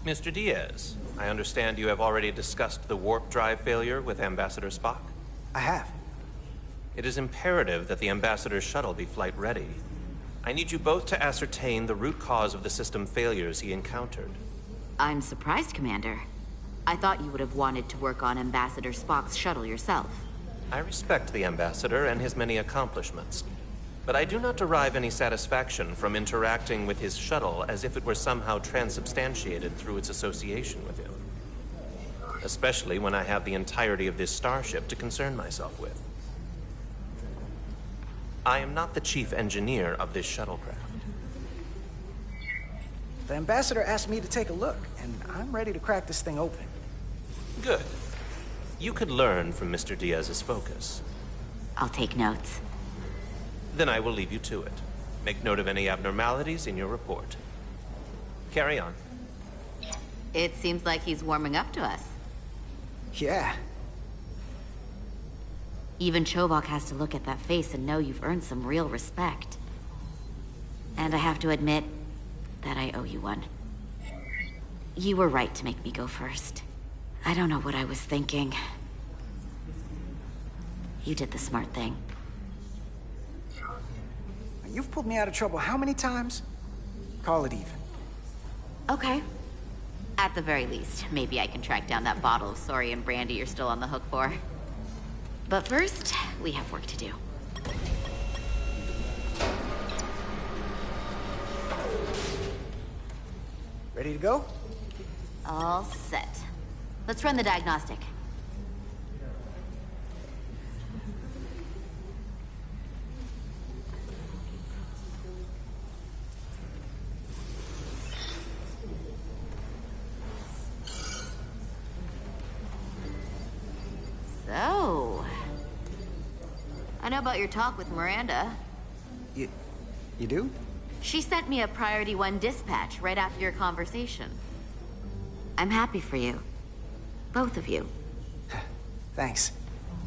Mr. Diaz, I understand you have already discussed the warp drive failure with Ambassador Spock? I have. It is imperative that the Ambassador's shuttle be flight ready. I need you both to ascertain the root cause of the system failures he encountered. I'm surprised, Commander. I thought you would have wanted to work on Ambassador Spock's shuttle yourself. I respect the Ambassador and his many accomplishments, but I do not derive any satisfaction from interacting with his shuttle as if it were somehow transubstantiated through its association with him. Especially when I have the entirety of this starship to concern myself with. I am not the chief engineer of this shuttlecraft. The Ambassador asked me to take a look, and I'm ready to crack this thing open. Good. You could learn from Mr. Diaz's focus. I'll take notes. Then I will leave you to it. Make note of any abnormalities in your report. Carry on. It seems like he's warming up to us. Yeah. Even Chovok has to look at that face and know you've earned some real respect. And I have to admit that I owe you one. You were right to make me go first. I don't know what I was thinking. You did the smart thing. You've pulled me out of trouble how many times? Call it even. Okay. At the very least, maybe I can track down that bottle of Saurian brandy you're still on the hook for. But first, we have work to do. Ready to go? All set. Let's run the diagnostic. So, I know about your talk with Miranda. You do? She sent me a Priority 1 dispatch right after your conversation. I'm happy for you. Both of you. Thanks.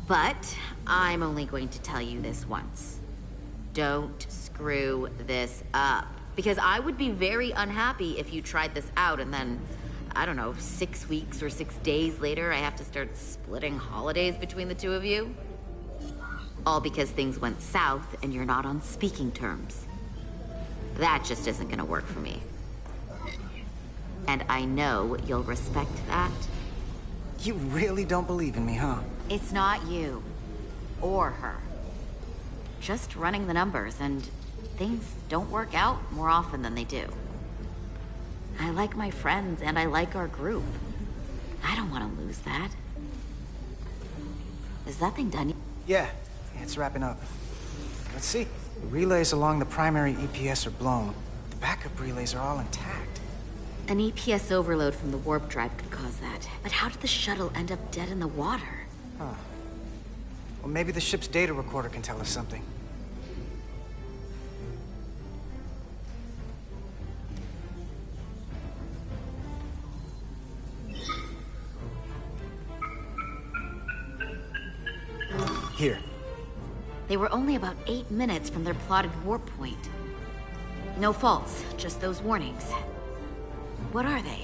But I'm only going to tell you this once. Don't screw this up. Because I would be very unhappy if you tried this out and then, I don't know, 6 weeks or 6 days later, I have to start splitting holidays between the two of you. All because things went south and you're not on speaking terms. That just isn't gonna work for me. And I know you'll respect that. You really don't believe in me, huh? It's not you. Or her. Just running the numbers, and things don't work out more often than they do. I like my friends, and I like our group. I don't want to lose that. Is that thing done? Yeah, it's wrapping up. Let's see. The relays along the primary EPS are blown. The backup relays are all intact. An EPS overload from the warp drive could cause that. But how did the shuttle end up dead in the water? Huh. Well, maybe the ship's data recorder can tell us something. Here. They were only about 8 minutes from their plotted warp point. No faults, just those warnings. What are they?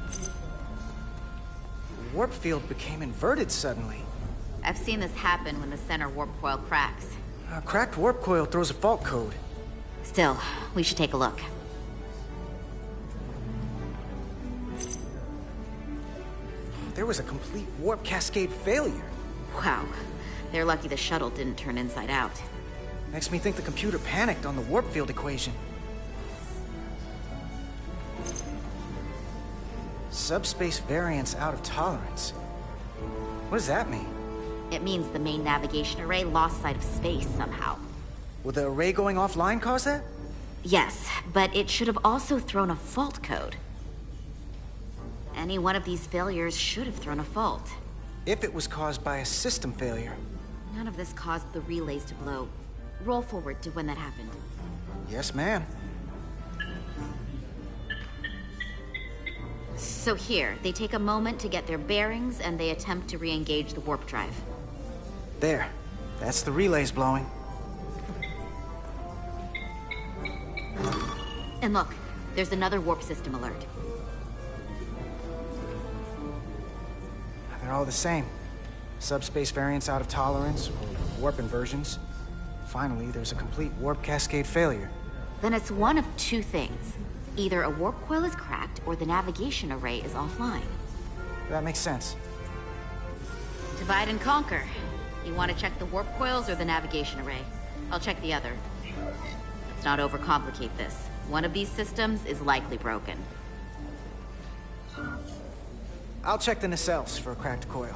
The warp field became inverted suddenly. I've seen this happen when the center warp coil cracks. A cracked warp coil throws a fault code. Still, we should take a look. There was a complete warp cascade failure. Wow. They're lucky the shuttle didn't turn inside out. Makes me think the computer panicked on the warp field equation. Subspace variance out of tolerance. What does that mean? It means the main navigation array lost sight of space somehow. Will the array going offline cause that? Yes, but it should have also thrown a fault code. Any one of these failures should have thrown a fault. If it was caused by a system failure. None of this caused the relays to blow. Roll forward to when that happened. Yes, ma'am. So here, they take a moment to get their bearings and they attempt to re-engage the warp drive. There. That's the relays blowing. And look, there's another warp system alert. They're all the same. Subspace variants out of tolerance, or warp inversions. Finally, there's a complete warp cascade failure. Then it's one of two things. Either a warp coil is cracked, or the navigation array is offline. That makes sense. Divide and conquer. You want to check the warp coils or the navigation array? I'll check the other. Let's not overcomplicate this. One of these systems is likely broken. I'll check the nacelles for a cracked coil.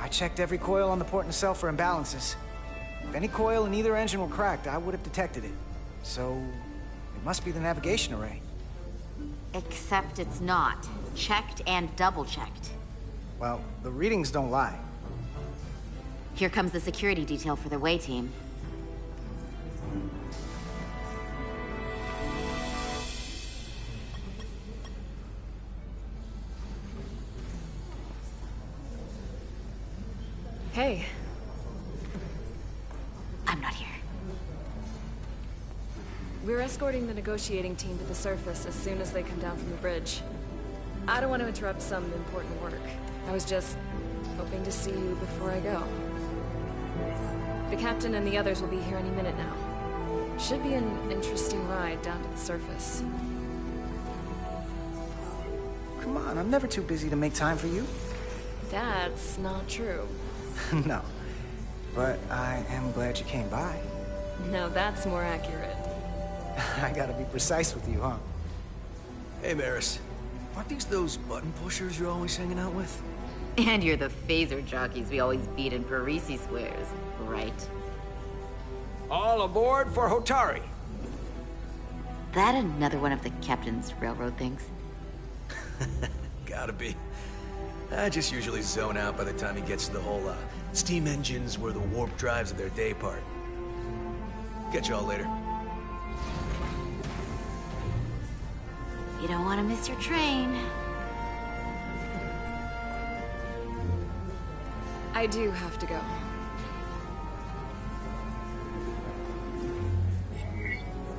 I checked every coil on the port nacelle for imbalances. If any coil in either engine were cracked, I would have detected it. So, it must be the navigation array. Except it's not. Checked and double-checked. Well, the readings don't lie. Here comes the security detail for the way team. Hey. I'm not here. We're escorting the negotiating team to the surface as soon as they come down from the bridge. I don't want to interrupt some important work. I was just hoping to see you before I go. The captain and the others will be here any minute now. Should be an interesting ride down to the surface. Come on, I'm never too busy to make time for you. That's not true. No. But I am glad you came by. No, that's more accurate. I gotta be precise with you, huh? Hey, Maris. Aren't these those button pushers you're always hanging out with? And you're the phaser jockeys we always beat in Parisi squares, right? All aboard for Hotari. That another one of the captain's railroad things? Gotta be. I just usually zone out by the time he gets to the whole, steam engines were the warp drives of their day part. Catch y'all later. You don't want to miss your train. I do have to go.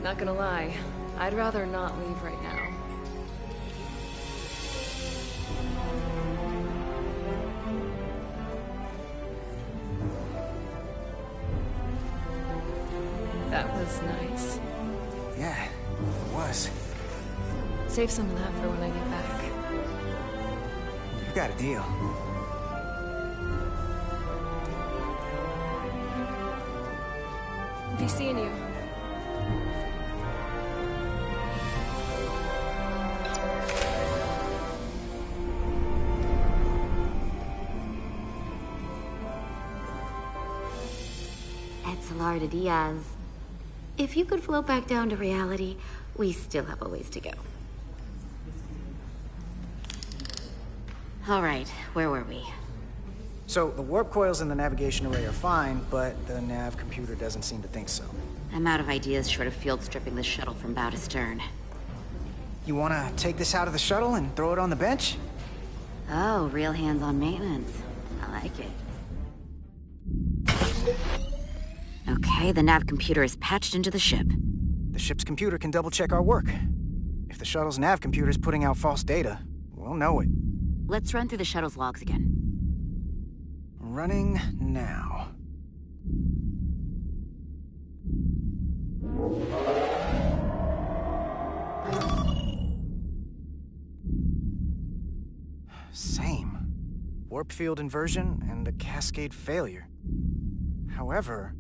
Not gonna lie, I'd rather not leave right now. was nice. Yeah, it was. Save some of that for when I get back. You got a deal. Be seeing you. Salar Diaz. If you could float back down to reality, we still have a ways to go. All right, where were we? So, the warp coils in the navigation array are fine, but the nav computer doesn't seem to think so. I'm out of ideas short of field stripping the shuttle from bow to stern. You wanna take this out of the shuttle and throw it on the bench? Oh, real hands-on maintenance. I like it. Okay, the nav computer is patched into the ship. The ship's computer can double-check our work. If the shuttle's nav computer is putting out false data, we'll know it. Let's run through the shuttle's logs again. Running now. Same. Warp field inversion and a cascade failure. However,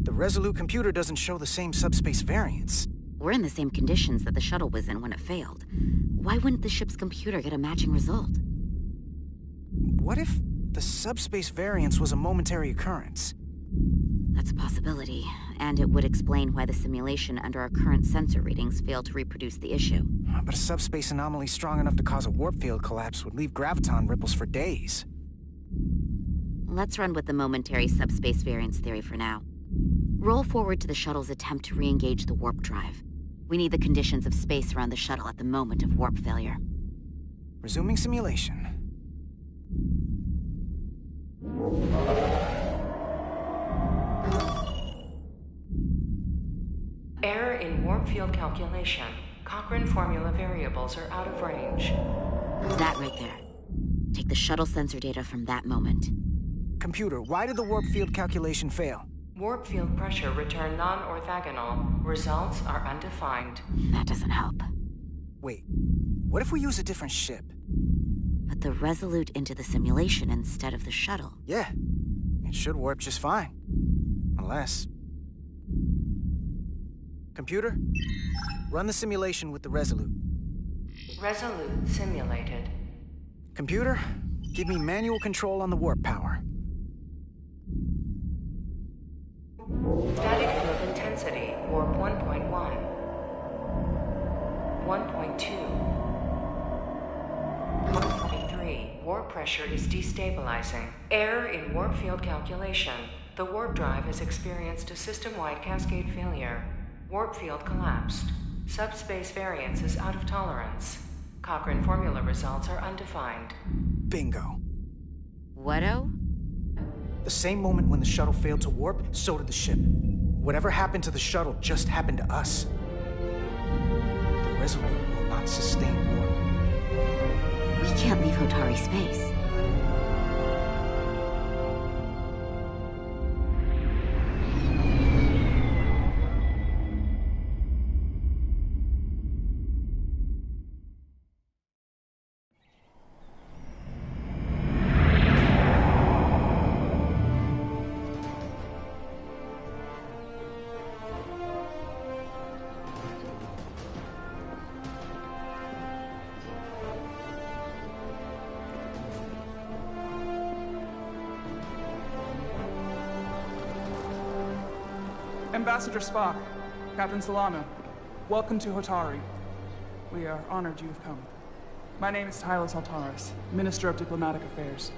the Resolute computer doesn't show the same subspace variance. We're in the same conditions that the shuttle was in when it failed. Why wouldn't the ship's computer get a matching result? What if the subspace variance was a momentary occurrence? That's a possibility, and it would explain why the simulation under our current sensor readings failed to reproduce the issue. But a subspace anomaly strong enough to cause a warp field collapse would leave graviton ripples for days. Let's run with the momentary subspace variance theory for now. Roll forward to the shuttle's attempt to re-engage the warp drive. We need the conditions of space around the shuttle at the moment of warp failure. Resuming simulation. Error in warp field calculation. Cochrane formula variables are out of range. That right there. Take the shuttle sensor data from that moment. Computer, why did the warp field calculation fail? Warp field pressure returned non-orthogonal. Results are undefined. That doesn't help. Wait, what if we use a different ship? Put the Resolute into the simulation instead of the shuttle. Yeah, it should warp just fine. Unless... Computer, run the simulation with the Resolute. Resolute simulated. Computer, give me manual control on the warp power. Static field intensity, warp 1.1. 1.2. 1.3. Warp pressure is destabilizing. Error in warp field calculation. The warp drive has experienced a system-wide cascade failure. Warp field collapsed. Subspace variance is out of tolerance. Cochrane formula results are undefined. Bingo. What-o? The same moment when the shuttle failed to warp, so did the ship. Whatever happened to the shuttle just happened to us. The Resolute will not sustain warp. We can't leave Hotari space. Ambassador Spock, Captain Solano, welcome to Hotari. We are honored you have come. My name is Tylos Altaris, Minister of Diplomatic Affairs.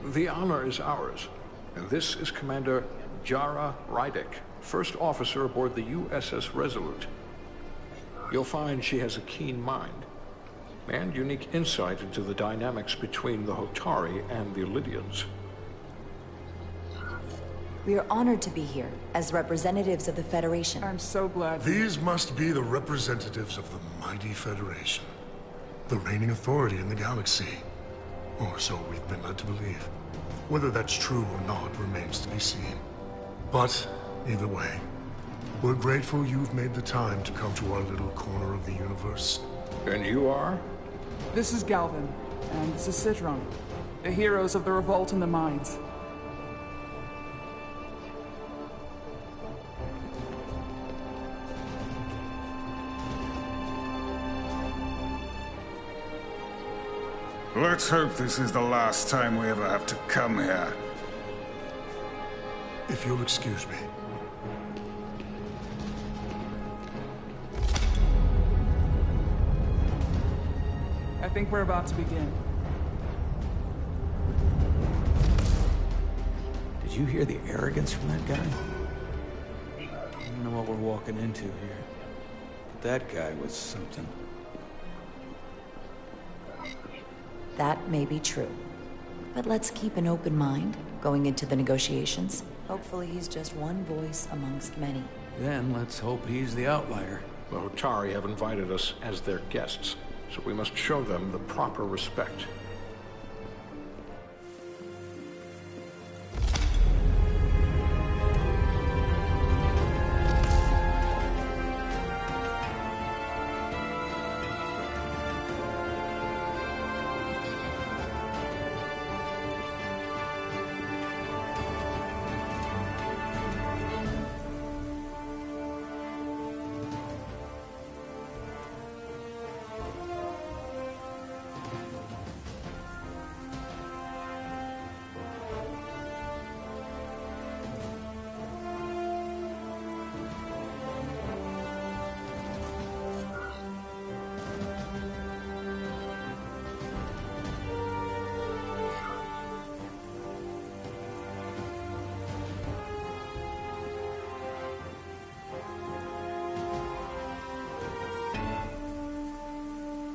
The honor is ours. And this is Commander Jara Rydick, first officer aboard the USS Resolute. You'll find she has a keen mind and unique insight into the dynamics between the Hotari and the Lydians. We are honored to be here as representatives of the Federation. I'm so glad. These must be the representatives of the mighty Federation, the reigning authority in the galaxy. Or so we've been led to believe. Whether that's true or not remains to be seen. But, either way, We're grateful you've made the time to come to our little corner of the universe. And you are? This is Galvin, and this is Citron, the heroes of the revolt in the mines. Let's hope this is the last time we ever have to come here. If you'll excuse me. I think we're about to begin. Did you hear the arrogance from that guy? I don't know what we're walking into here. But that guy was something. That may be true. But let's keep an open mind going into the negotiations. Hopefully he's just one voice amongst many. Then let's hope he's the outlier. The Hotari have invited us as their guests, so we must show them the proper respect.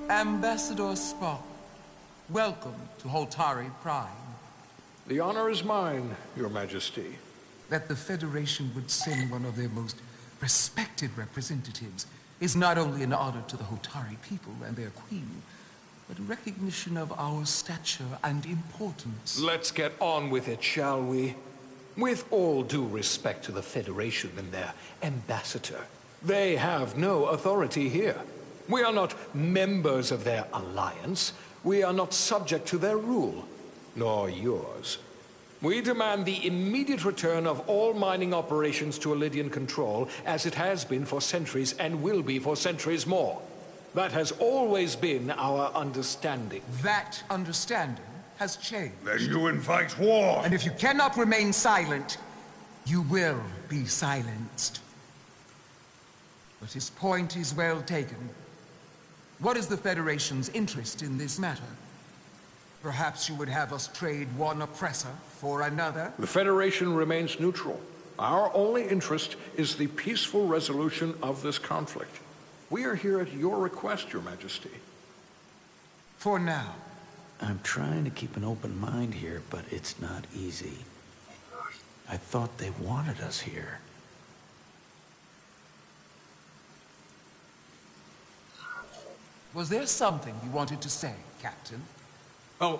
Ambassador Spock, welcome to Holtari Prime. The honor is mine, Your Majesty. That the Federation would send one of their most respected representatives is not only an honor to the Hotari people and their queen, but a recognition of our stature and importance. Let's get on with it, shall we? With all due respect to the Federation and their ambassador, they have no authority here. We are not members of their alliance. We are not subject to their rule, nor yours. We demand the immediate return of all mining operations to Elydian control, as it has been for centuries and will be for centuries more. That has always been our understanding. That understanding has changed. Then you invite war! And if you cannot remain silent, you will be silenced. But his point is well taken. What is the Federation's interest in this matter? Perhaps you would have us trade one oppressor for another? The Federation remains neutral. Our only interest is the peaceful resolution of this conflict. We are here at your request, Your Majesty. For now. I'm trying to keep an open mind here, but it's not easy. I thought they wanted us here. Was there something you wanted to say, Captain? Oh,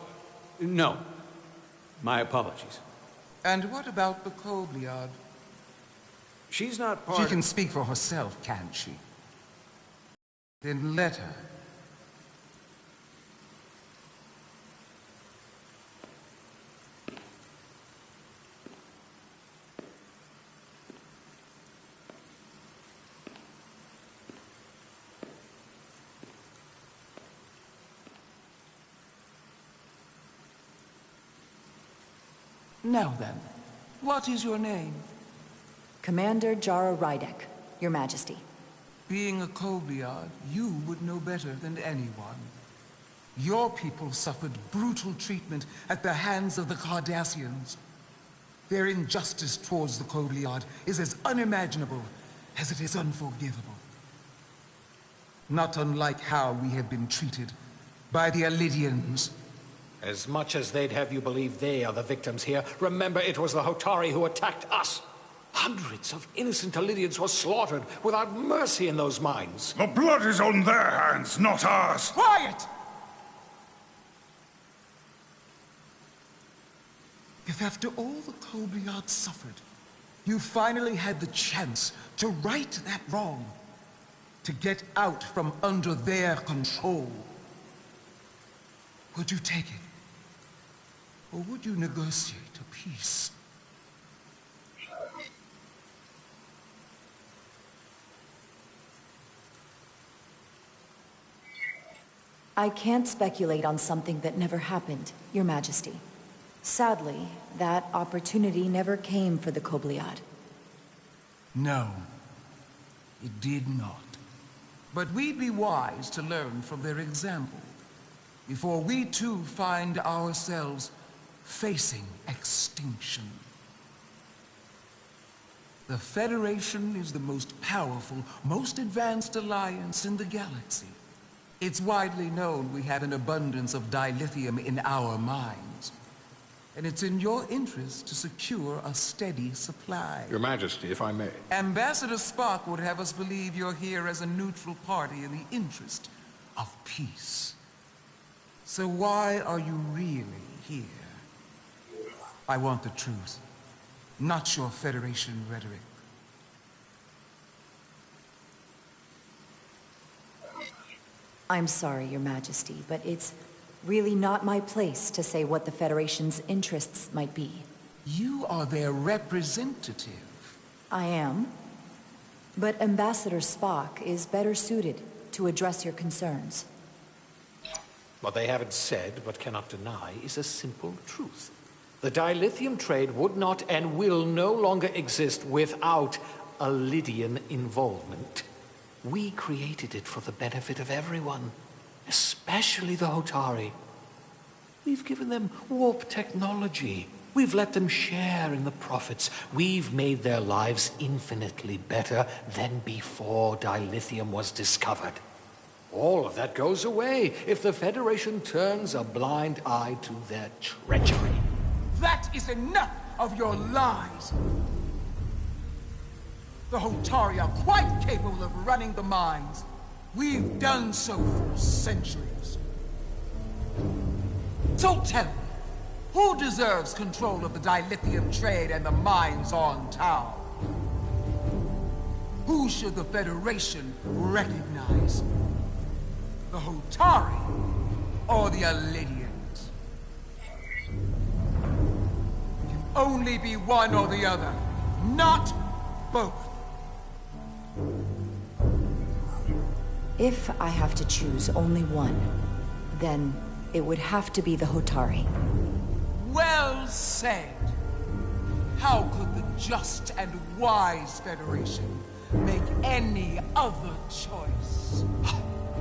no. My apologies. And what about the Kobliad? She's not part She can speak for herself, can't she? Then let her. Now then, what is your name? Commander Jara Rydek, Your Majesty. Being a Kobliad, you would know better than anyone. Your people suffered brutal treatment at the hands of the Cardassians. Their injustice towards the Kobliad is as unimaginable as it is unforgivable. Not unlike how we have been treated by the Elydians. As much as they'd have you believe they are the victims here, remember it was the Hotari who attacked us. Hundreds of innocent Elydians were slaughtered without mercy in those mines. The blood is on their hands, not ours! Quiet! If after all the Kobliad suffered, You finally had the chance to right that wrong, to get out from under their control. Would you take it? Or would you negotiate a peace? I can't speculate on something that never happened, Your Majesty. Sadly, that opportunity never came for the Kobliad. No, it did not. But we'd be wise to learn from their example, before we too find ourselves facing extinction. The Federation is the most powerful, most advanced alliance in the galaxy. It's widely known we have an abundance of dilithium in our mines. And it's in your interest to secure a steady supply. Your Majesty, if I may. Ambassador Spock would have us believe you're here as a neutral party in the interest of peace. So why are you really here? I want the truth, not your Federation rhetoric. I'm sorry, Your Majesty, but it's really not my place to say what the Federation's interests might be. You are their representative. I am. But Ambassador Spock is better suited to address your concerns. What they haven't said, but cannot deny, is a simple truth. The dilithium trade would not and will no longer exist without a Lydian involvement. We created it for the benefit of everyone, especially the Hotari. We've given them warp technology. We've let them share in the profits. We've made their lives infinitely better than before dilithium was discovered. All of that goes away if the Federation turns a blind eye to their treachery. That is enough of your lies! The Hotari are quite capable of running the mines. We've done so for centuries. So tell me, who deserves control of the dilithium trade and the mines on Tau? Who should the Federation recognize? The Hotari or the Lydians? It can only be one or the other, not both. If I have to choose only one, then it would have to be the Hotari. Well said. How could the just and wise Federation make any other choice?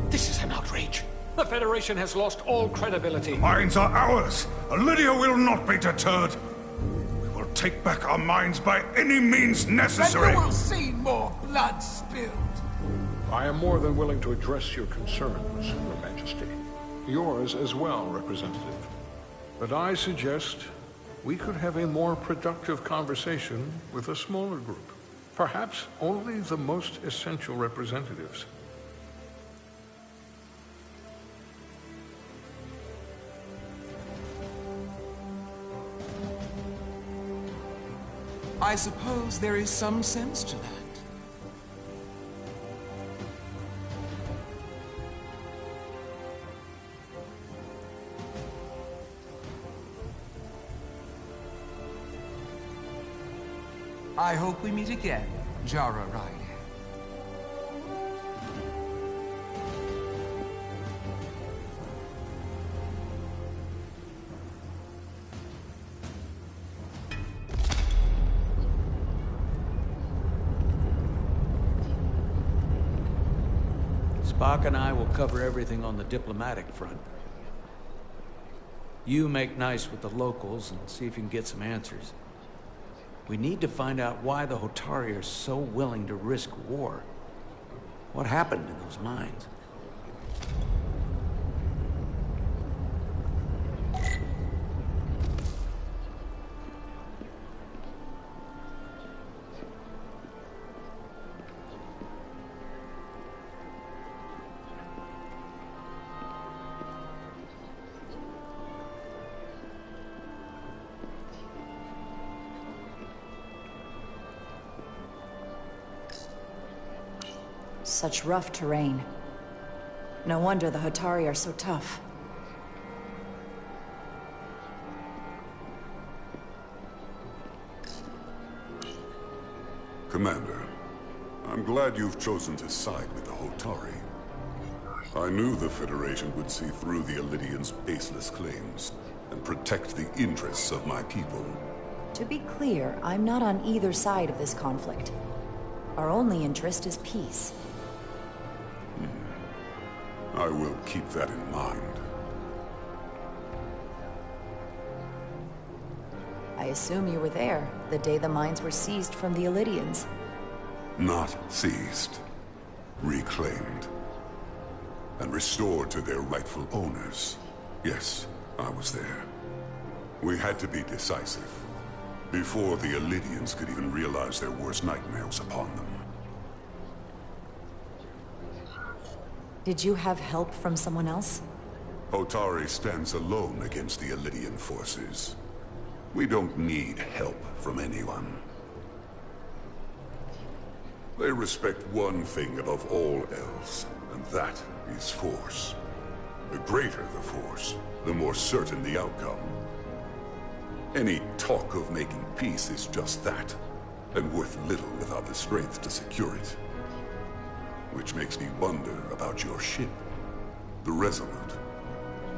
This is an outrage. The Federation has lost all credibility. The mines are ours. Lydia will not be deterred. We will take back our mines by any means necessary. And you will see more blood spilled. I am more than willing to address your concerns, Your Majesty. Yours as well, Representative. But I suggest we could have a more productive conversation with a smaller group. Perhaps only the most essential representatives. I suppose there is some sense to that. I hope we meet again, Jara Ryder. Spock and I will cover everything on the diplomatic front. You make nice with the locals and see if you can get some answers. We need to find out why the Hotari are so willing to risk war. What happened in those mines? Such rough terrain. No wonder the Hotari are so tough. Commander, I'm glad you've chosen to side with the Hotari. I knew the Federation would see through the Illidians' baseless claims and protect the interests of my people. To be clear, I'm not on either side of this conflict. Our only interest is peace. I will keep that in mind. I assume you were there, the day the mines were seized from the Illidians. Not seized. Reclaimed. And restored to their rightful owners. Yes, I was there. We had to be decisive. Before the Illidians could even realize their worst nightmare was upon them. Did you have help from someone else? Hotari stands alone against the Illidian forces. We don't need help from anyone. They respect one thing above all else, and that is force. The greater the force, the more certain the outcome. Any talk of making peace is just that, and worth little without the strength to secure it. Which makes me wonder about your ship, the Resolute.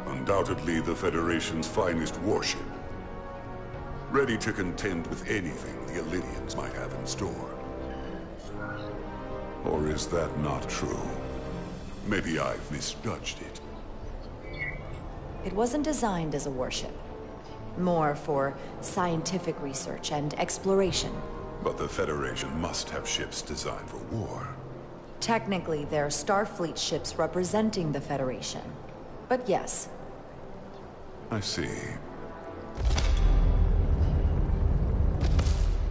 Undoubtedly the Federation's finest warship. Ready to contend with anything the Illidians might have in store. Or is that not true? Maybe I've misjudged it. It wasn't designed as a warship. More for scientific research and exploration. But the Federation must have ships designed for war. Technically, they're Starfleet ships representing the Federation. But yes. I see.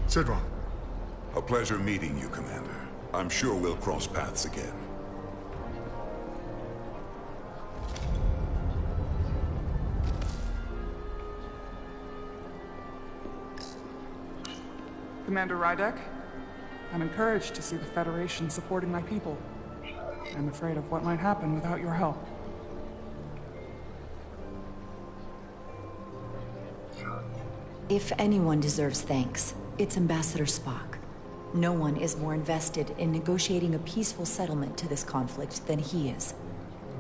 Sidron. A pleasure meeting you, Commander. I'm sure we'll cross paths again. Commander Rydek, I'm encouraged to see the Federation supporting my people. I'm afraid of what might happen without your help. If anyone deserves thanks, it's Ambassador Spock. No one is more invested in negotiating a peaceful settlement to this conflict than he is.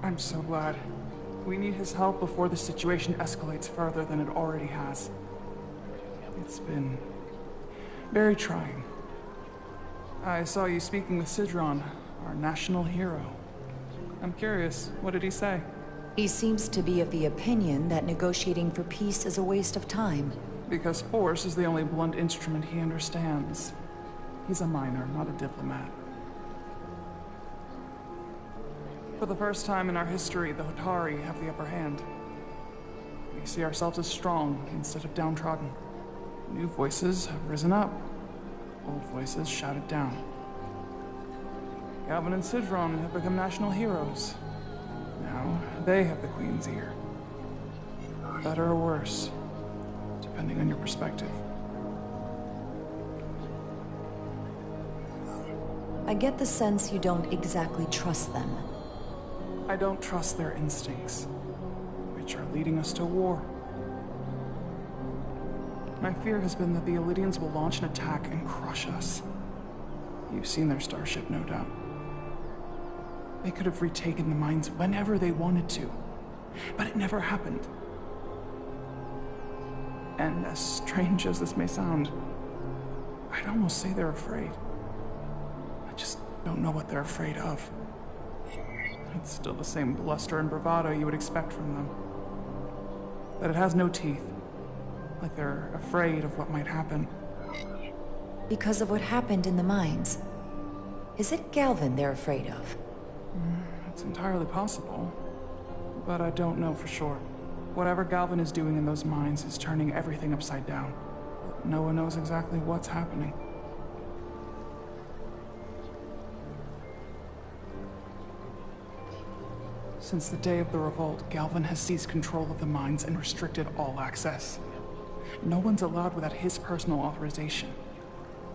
I'm so glad. We need his help before the situation escalates further than it already has. It's been very trying. I saw you speaking with Sidron, our national hero. I'm curious, what did he say? He seems to be of the opinion that negotiating for peace is a waste of time. Because force is the only blunt instrument he understands. He's a miner, not a diplomat. For the first time in our history, the Hotari have the upper hand. We see ourselves as strong instead of downtrodden. New voices have risen up. Old voices shouted down. Galvin and Sidron have become national heroes. Now, they have the Queen's ear. Better or worse, depending on your perspective. I get the sense you don't exactly trust them. I don't trust their instincts, which are leading us to war. My fear has been that the Illidians will launch an attack and crush us. You've seen their starship, no doubt. They could have retaken the mines whenever they wanted to, but it never happened. And as strange as this may sound, I'd almost say they're afraid. I just don't know what they're afraid of. It's still the same bluster and bravado you would expect from them. But it has no teeth. Like they're afraid of what might happen. Because of what happened in the mines. Is it Galvin they're afraid of? It's entirely possible. But I don't know for sure. Whatever Galvin is doing in those mines is turning everything upside down. No one knows exactly what's happening. Since the day of the revolt, Galvin has seized control of the mines and restricted all access. No one's allowed without his personal authorization.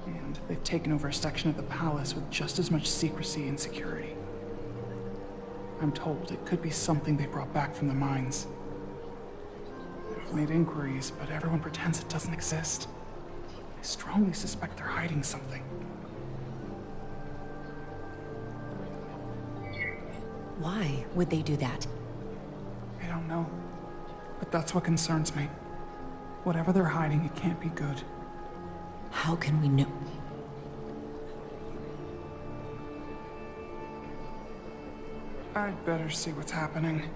And they've taken over a section of the palace with just as much secrecy and security. I'm told it could be something they brought back from the mines. I've made inquiries, but everyone pretends it doesn't exist. I strongly suspect they're hiding something. Why would they do that? I don't know. But that's what concerns me. Whatever they're hiding, it can't be good. How can we know? I'd better see what's happening.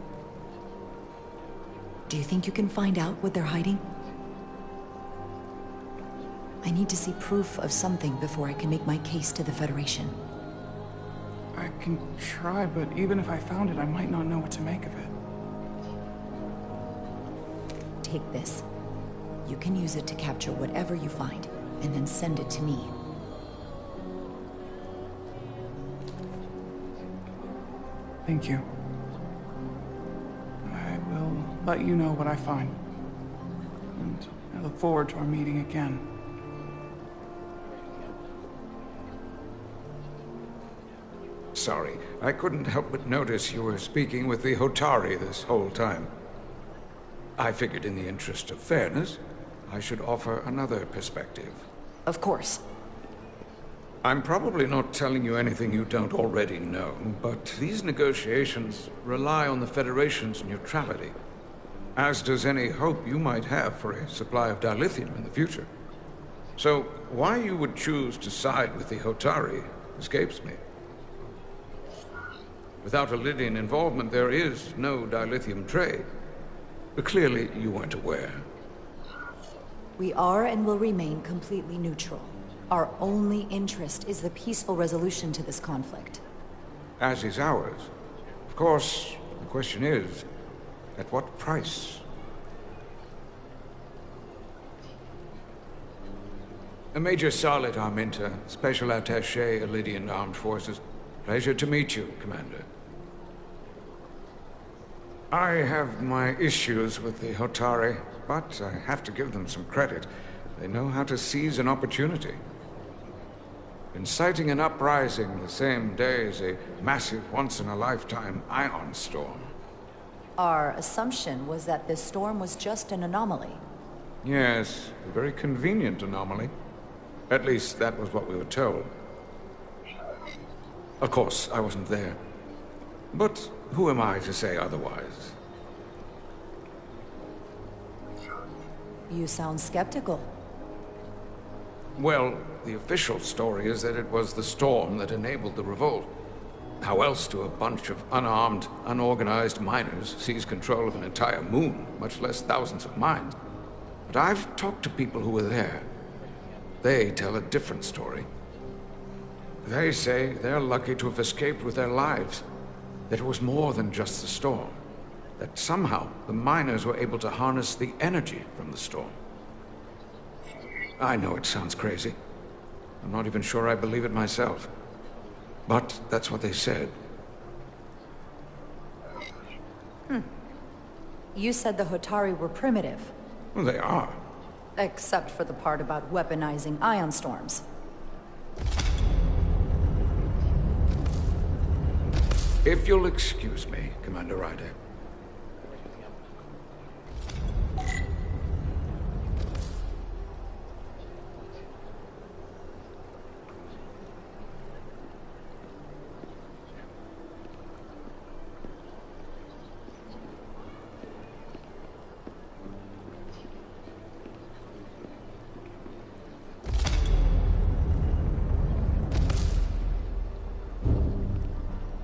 Do you think you can find out what they're hiding? I need to see proof of something before I can make my case to the Federation. I can try, but even if I found it, I might not know what to make of it. Take this. You can use it to capture whatever you find, and then send it to me. Thank you. I will let you know what I find. And I look forward to our meeting again. Sorry, I couldn't help but notice you were speaking with the Hotari this whole time. I figured in the interest of fairness, I should offer another perspective. Of course. I'm probably not telling you anything you don't already know, but these negotiations rely on the Federation's neutrality, as does any hope you might have for a supply of dilithium in the future. So, why you would choose to side with the Hotari escapes me. Without Lydian involvement, there is no dilithium trade. But clearly, you weren't aware. We are and will remain completely neutral. Our only interest is the peaceful resolution to this conflict. As is ours. Of course, the question is, at what price? Major Salit Arminta, Special Attaché, Lydian Armed Forces. Pleasure to meet you, Commander. I have my issues with the Hotari, but I have to give them some credit. They know how to seize an opportunity. Inciting an uprising the same day as a massive, once-in-a-lifetime ion storm. Our assumption was that this storm was just an anomaly. Yes, a very convenient anomaly. At least, that was what we were told. Of course, I wasn't there. But who am I to say otherwise? You sound skeptical. Well, the official story is that it was the storm that enabled the revolt. How else do a bunch of unarmed, unorganized miners seize control of an entire moon, much less thousands of mines? But I've talked to people who were there. They tell a different story. They say they're lucky to have escaped with their lives. That it was more than just the storm. That somehow the miners were able to harness the energy from the storm. I know it sounds crazy. I'm not even sure I believe it myself. But that's what they said. You said the Hotari were primitive. Well, they are. Except for the part about weaponizing ion storms. If you'll excuse me, Commander Ryder.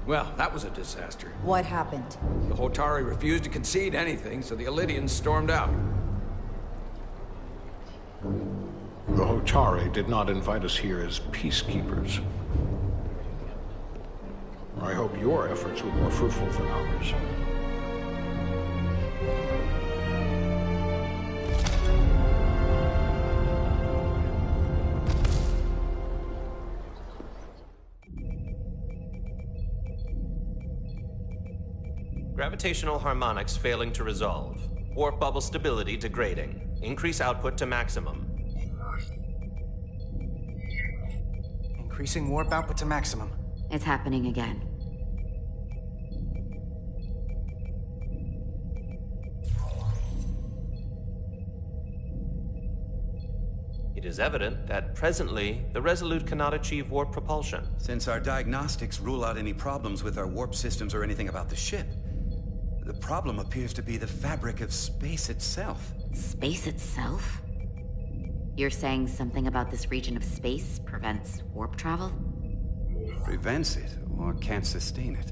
Well, that was a disaster. What happened? The Hotari refused to concede anything, so the Lydians stormed out. The Hotari did not invite us here as peacekeepers. I hope your efforts were more fruitful than ours. Gravitational harmonics failing to resolve. Warp bubble stability degrading. Increase output to maximum. Increasing warp output to maximum. It's happening again. It is evident that presently, the Resolute cannot achieve warp propulsion. Since our diagnostics rule out any problems with our warp systems or anything about the ship, the problem appears to be the fabric of space itself. Space itself? You're saying something about this region of space prevents warp travel? Prevents it, or can't sustain it.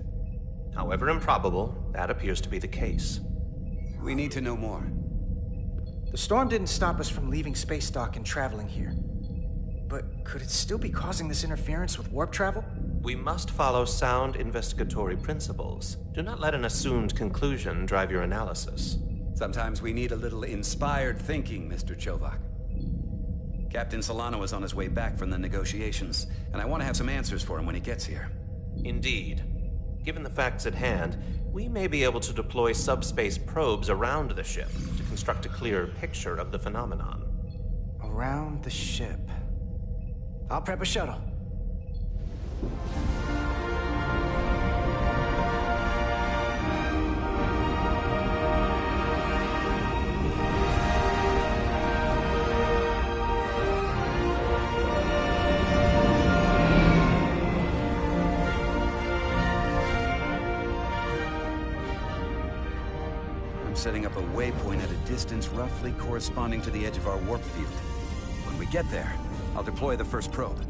However improbable, that appears to be the case. We need to know more. The storm didn't stop us from leaving space dock and traveling here. But could it still be causing this interference with warp travel? We must follow sound investigatory principles. Do not let an assumed conclusion drive your analysis. Sometimes we need a little inspired thinking, Mr. Chovak. Captain Solano is on his way back from the negotiations, and I want to have some answers for him when he gets here. Indeed. Given the facts at hand, we may be able to deploy subspace probes around the ship to construct a clearer picture of the phenomenon. Around the ship. I'll prep a shuttle. Setting up a waypoint at a distance roughly corresponding to the edge of our warp field. When we get there, I'll deploy the first probe.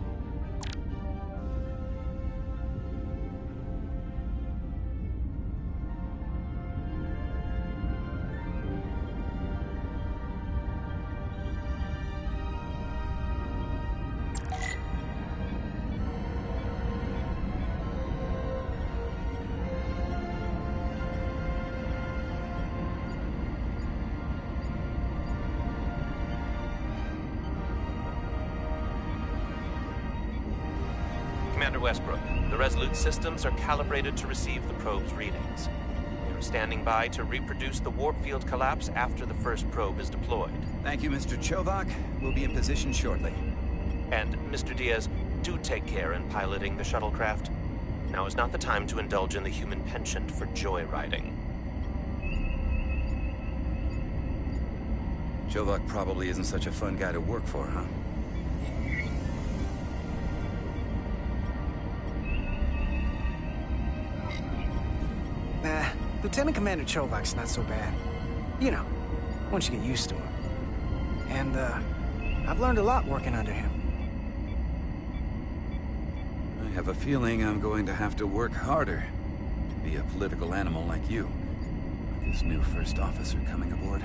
Commander Westbrook, the Resolute systems are calibrated to receive the probe's readings. We are standing by to reproduce the warp field collapse after the first probe is deployed. Thank you, Mr. Chovak. We'll be in position shortly. And, Mr. Diaz, do take care in piloting the shuttlecraft. Now is not the time to indulge in the human penchant for joyriding. Chovak probably isn't such a fun guy to work for, huh? Nah, Lieutenant Commander Chovak's not so bad. You know, once you get used to him. And, I've learned a lot working under him. I have a feeling I'm going to have to work harder to be a political animal like you, with this new first officer coming aboard.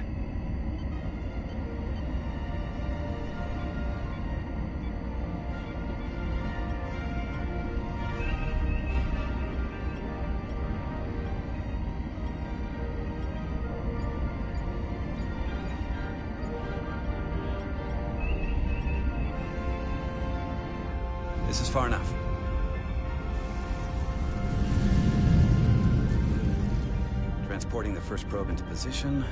This is far enough. Transporting the first probe into position.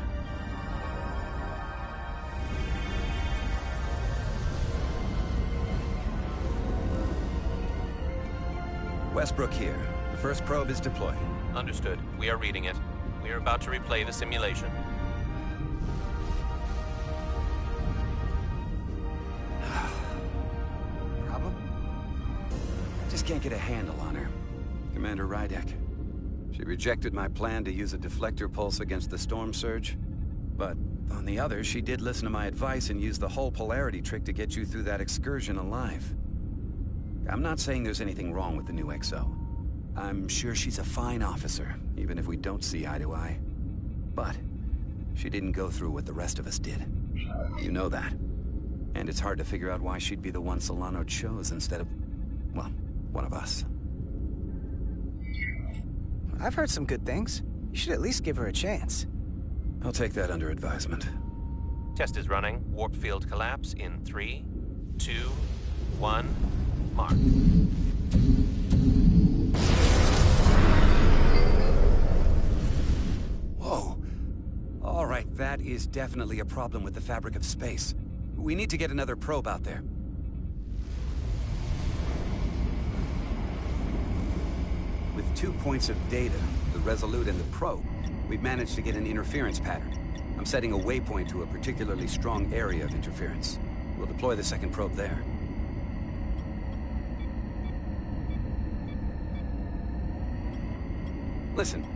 Westbrook here. The first probe is deployed. Understood. We are reading it. We are about to replay the simulation. Can't get a handle on her. Commander Rydek. She rejected my plan to use a deflector pulse against the storm surge. But on the other, she did listen to my advice and use the whole polarity trick to get you through that excursion alive. I'm not saying there's anything wrong with the new XO. I'm sure she's a fine officer, even if we don't see eye to eye. But she didn't go through what the rest of us did. You know that. And it's hard to figure out why she'd be the one Solano chose instead of, well, one of us. I've heard some good things. You should at least give her a chance. I'll take that under advisement. Test is running. Warp field collapse in 3, 2, 1, mark. Whoa. All right, that is definitely a problem with the fabric of space. We need to get another probe out there. With 2 points of data, the Resolute and the probe, we've managed to get an interference pattern. I'm setting a waypoint to a particularly strong area of interference. We'll deploy the second probe there. Listen,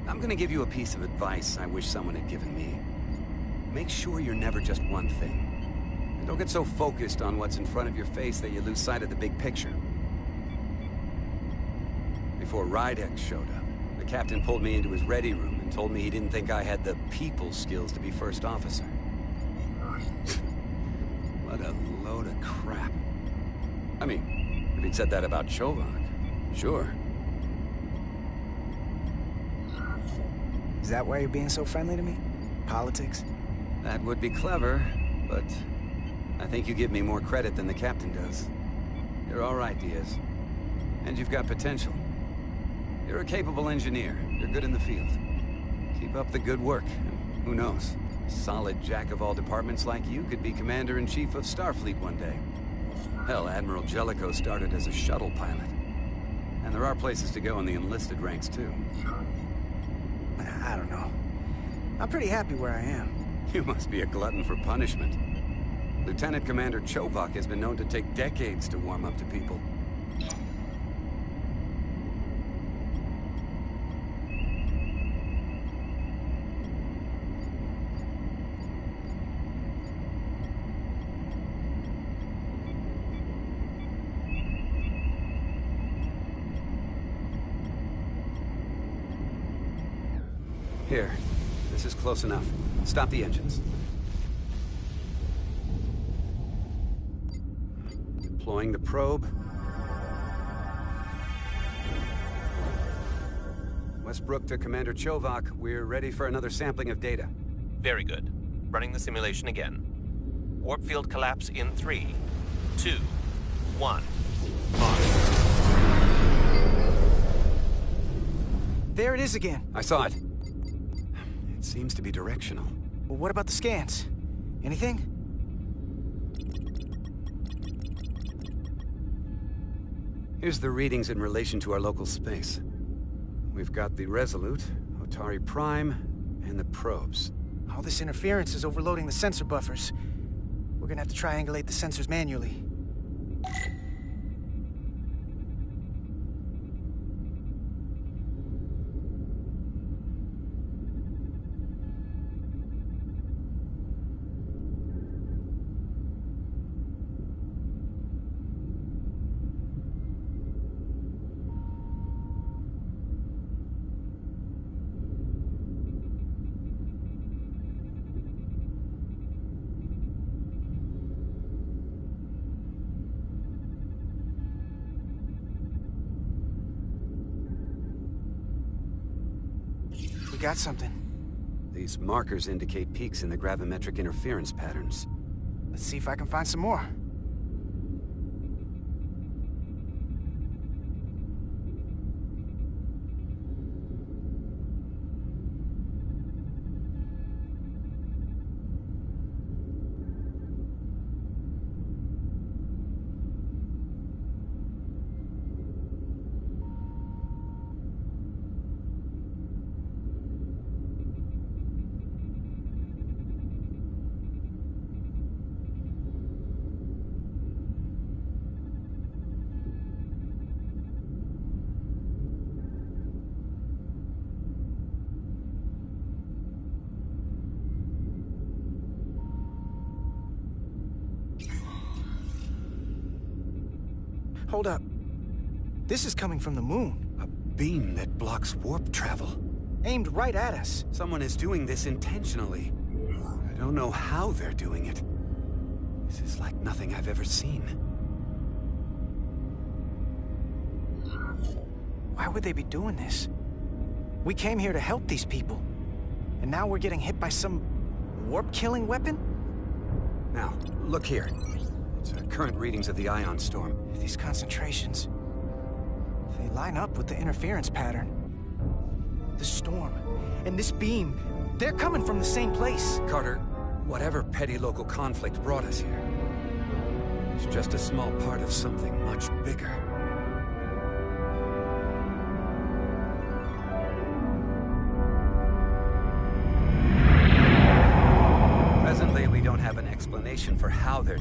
I'm gonna give you a piece of advice I wish someone had given me. Make sure you're never just one thing. And don't get so focused on what's in front of your face that you lose sight of the big picture. Before Rydek showed up, the captain pulled me into his ready room and told me he didn't think I had the people skills to be first officer. What a load of crap. I mean, if he'd said that about Chovak, sure. Is that why you're being so friendly to me? Politics? That would be clever, but I think you give me more credit than the captain does. You're all right, Diaz. And you've got potential. You're a capable engineer. You're good in the field. Keep up the good work, and who knows? A solid jack of all departments like you could be Commander-in-Chief of Starfleet one day. Hell, Admiral Jellicoe started as a shuttle pilot. And there are places to go in the enlisted ranks, too. I don't know. I'm pretty happy where I am. You must be a glutton for punishment. Lieutenant Commander Chovak has been known to take decades to warm up to people. Here. This is close enough. Stop the engines. Deploying the probe. Westbrook to Commander Chovak. We're ready for another sampling of data. Very good. Running the simulation again. Warp field collapse in 3, 2, 1. On. There it is again. I saw it. It seems to be directional. Well, what about the scans? Anything? Here's the readings in relation to our local space. We've got the Resolute, Otari Prime, and the probes. All this interference is overloading the sensor buffers. We're gonna have to triangulate the sensors manually. Got something. These markers indicate peaks in the gravimetric interference patterns. Let's see if I can find some more. Hold up. This is coming from the moon. A beam that blocks warp travel. Aimed right at us. Someone is doing this intentionally. I don't know how they're doing it. This is like nothing I've ever seen. Why would they be doing this? We came here to help these people. And now we're getting hit by some warp-killing weapon? Now, look here. It's current readings of the ion storm. These concentrations, they line up with the interference pattern. The storm and this beam, they're coming from the same place. Carter, whatever petty local conflict brought us here, it's just a small part of something much bigger. how they're doing